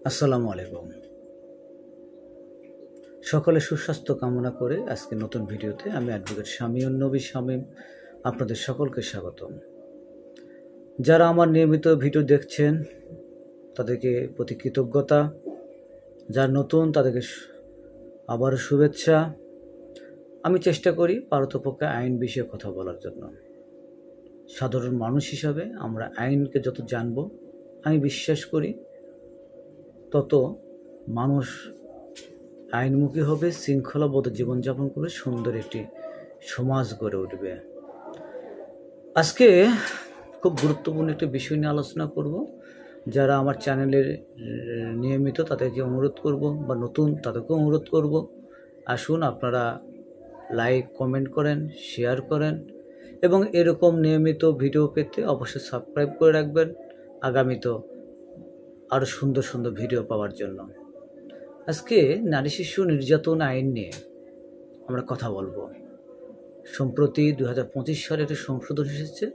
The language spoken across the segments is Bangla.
আসসালামু আলাইকুম। সকলে সুস্বাস্থ্য কামনা করে আজকে নতুন ভিডিওতে আমি অ্যাডভোকেট শামীউন নবী শামীম আপনাদের সকলকে স্বাগতম। যারা আমার নিয়মিত ভিডিও দেখছেন তাদেরকে প্রতি কৃতজ্ঞতা, যারা নতুন তাদেরকে আবারও শুভেচ্ছা। আমি চেষ্টা করি পারতপক্ষে আইন বিষয়ে কথা বলার জন্য। সাধারণ মানুষ হিসাবে আমরা আইনকে যত জানব, আমি বিশ্বাস করি তত মানুষ আইনমুখী হবে, শৃঙ্খলাবদ্ধ জীবনযাপন করে সুন্দর একটি সমাজ গড়ে উঠবে। আজকে খুব গুরুত্বপূর্ণ একটি বিষয় নিয়ে আলোচনা করব। যারা আমার চ্যানেলের নিয়মিত তাদেরকে অনুরোধ করব, বা নতুন তাদেরকেও অনুরোধ করব, আসুন আপনারা লাইক কমেন্ট করেন, শেয়ার করেন এবং এরকম নিয়মিত ভিডিও পেতে অবশ্যই সাবস্ক্রাইব করে রাখবেন আগামীতে আরও সুন্দর সুন্দর ভিডিও পাওয়ার জন্য। আজকে নারী শিশু নির্যাতন আইন নিয়ে আমরা কথা বলবো। সম্প্রতি 2025 সালে একটি সংশোধন এসেছে।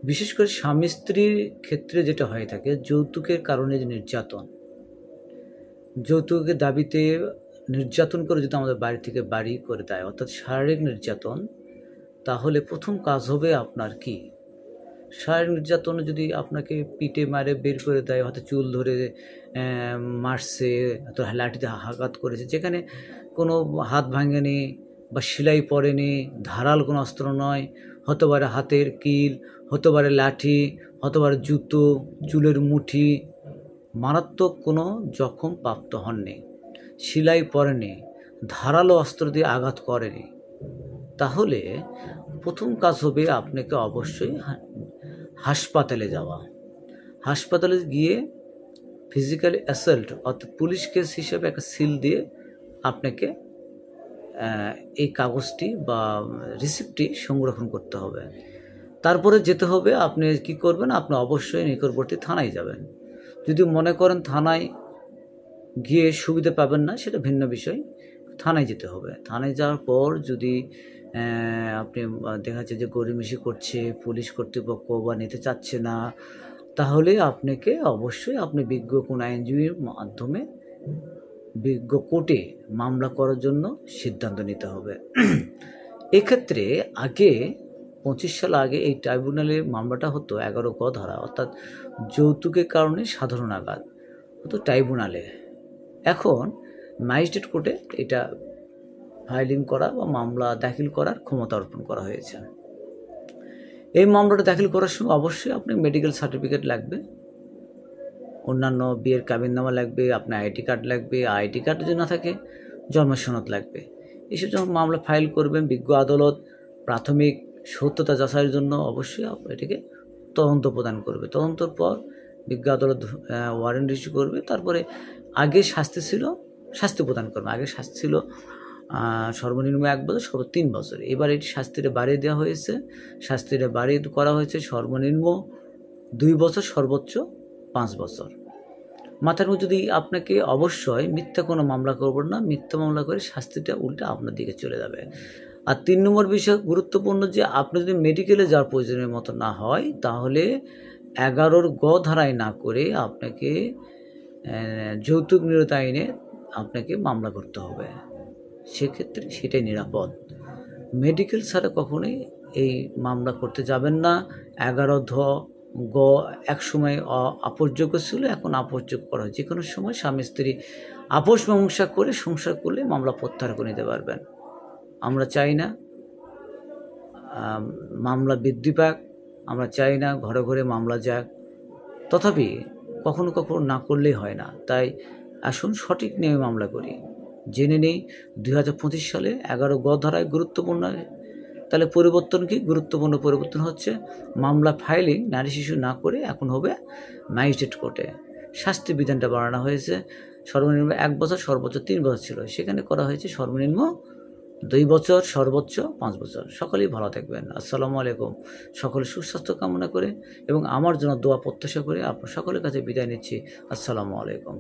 বিশেষ করে স্বামী স্ত্রীর ক্ষেত্রে যেটা হয়ে থাকে, যৌতুকের কারণে যে নির্যাতন, যৌতুকের দাবিতে নির্যাতন করে যদি আমাদের বাড়ি থেকে বাড়ি করে দেয়, অর্থাৎ শারীরিক নির্যাতন, তাহলে প্রথম কাজ হবে আপনার কি? শারীরিক নির্যাতন যদি আপনাকে পিটে মারে বের করে দেয়, হয়তো চুল ধরে মারছে, হয়তো লাঠিতে আঘাত করেছে, যেখানে কোনো হাত ভাঙেনি বা সেলাই পড়েনি, ধারাল কোনো অস্ত্র নয়, হতে পারে হাতের কিল, হতে পারে লাঠি, হতে পারে জুতো, চুলের মুঠি, মারাত্মক কোনো জখম প্রাপ্ত হননি, সেলাই পড়েনি, ধারালো অস্ত্র দিয়ে আঘাত করেনি, তাহলে প্রথম কাজ হবে আপনাকে অবশ্যই হাসপাতালে যাওয়া। হাসপাতালে গিয়ে ফিজিক্যাল অ্যাসল্ট অর্থাৎ পুলিশ কেস হিসেবে একটা সিল দিয়ে আপনাকে এই কাগজটি বা রিসিপ্টটি সংরক্ষণ করতে হবে। তারপরে যেতে হবে, আপনি কি করবেন, আপনি অবশ্যই নিকটবর্তী থানায় যাবেন। যদি মনে করেন থানায় গিয়ে সুবিধা পাবেন না, সেটা ভিন্ন বিষয়, থানায় যেতে হবে। থানায় যাওয়ার পর যদি আপনি দেখা যাচ্ছে যে গড়িমসি করছে পুলিশ কর্তৃপক্ষ বা নিতে চাচ্ছে না, তাহলে আপনাকে অবশ্যই আপনি বিজ্ঞ কোন আইনজীবীর মাধ্যমে বিজ্ঞ কোর্টে মামলা করার জন্য সিদ্ধান্ত নিতে হবে। এক্ষেত্রে আগে 25 সাল আগে এই ট্রাইব্যুনালে মামলাটা হতো 11 ক ধারা, অর্থাৎ যৌতুকের কারণে সাধারণ আঘাত হতো ট্রাইব্যুনালে। এখন ম্যাজিস্ট্রেট কোর্টে এটা ফাইলিং করা বা মামলা দাখিল করার ক্ষমতা অর্পণ করা হয়েছে। এই মামলাটা দাখিল করার সময় অবশ্যই আপনার মেডিকেল সার্টিফিকেট লাগবে, অন্যান্য বিয়ের কাবিননামা লাগবে, আপনার আইডি কার্ড লাগবে, আইডি কার্ড যদি না থাকে জন্ম সনদ লাগবে। এসব যখন মামলা ফাইল করবেন, বিজ্ঞ আদালত প্রাথমিক সত্যতা যাচাইয়ের জন্য অবশ্যই এটিকে তদন্ত প্রদান করবে। তদন্তর পর বিজ্ঞ আদালত ওয়ারেন্ট ইস্যু করবে। তারপরে আগে শাস্তি ছিল, শাস্তি প্রদান করবে। আগে শাস্তি ছিল সর্বনিম্ন 1 বছর, সর্বোচ্চ 3 বছর। এবার এটি শাস্তিটা বাড়িয়ে দেওয়া হয়েছে, শাস্তিটা বাড়িয়ে করা হয়েছে সর্বনিম্ন 2 বছর, সর্বোচ্চ 5 বছর। মাথার মধ্যে যদি আপনাকে অবশ্যই মিথ্যা কোনো মামলা করবেন না, মিথ্যা মামলা করে শাস্তিটা উল্টে আপনার দিকে চলে যাবে। আর 3 নম্বর বিষয় গুরুত্বপূর্ণ, যে আপনি যদি মেডিকেলে যাওয়ার প্রয়োজনের মতো না হয়, তাহলে 11 গ ধারায় না করে আপনাকে যৌতুক নিরোধ আইনে আপনাকে মামলা করতে হবে। সেক্ষেত্রে সেটাই নিরাপদ। মেডিকেল ছাড়া কখনোই এই মামলা করতে যাবেন না। 11 ধ গ এক সময় আপোষযোগ্য ছিল, এখন আপোষযোগ্য করা হয়। যে কোনো সময় স্বামী স্ত্রী আপোষ মীমাংসা করে সংসার করলে মামলা প্রত্যাহার করে নিতে পারবেন। আমরা চাই না মামলা বৃদ্ধি পাক, আমরা চাই না ঘরে ঘরে মামলা যাক, তথাপি কখনো কখনো না করলেই হয় না। তাই আসুন সঠিক নিয়মে মামলা করি। জেনে নেই 2025 সালে 11 গ ধারায় গুরুত্বপূর্ণ, তাহলে পরিবর্তন কি? গুরুত্বপূর্ণ পরিবর্তন হচ্ছে মামলা ফাইলিং নারী শিশু না করে এখন হবে ম্যাজিস্ট্রেট কোর্টে। শাস্তি বিধানটা বাড়ানো হয়েছে, সর্বনিম্ন 1 বছর, সর্বোচ্চ 3 বছর ছিল, সেখানে করা হয়েছে সর্বনিম্ন 2 বছর, সর্বোচ্চ 5 বছর। সকলেই ভালো থাকবেন। আসসালামু আলাইকুম। সকলে সুস্বাস্থ্য কামনা করে এবং আমার জন্য দোয়া প্রত্যাশা করে আপনার সকলের কাছে বিদায় নিচ্ছি। আসসালামু আলাইকুম।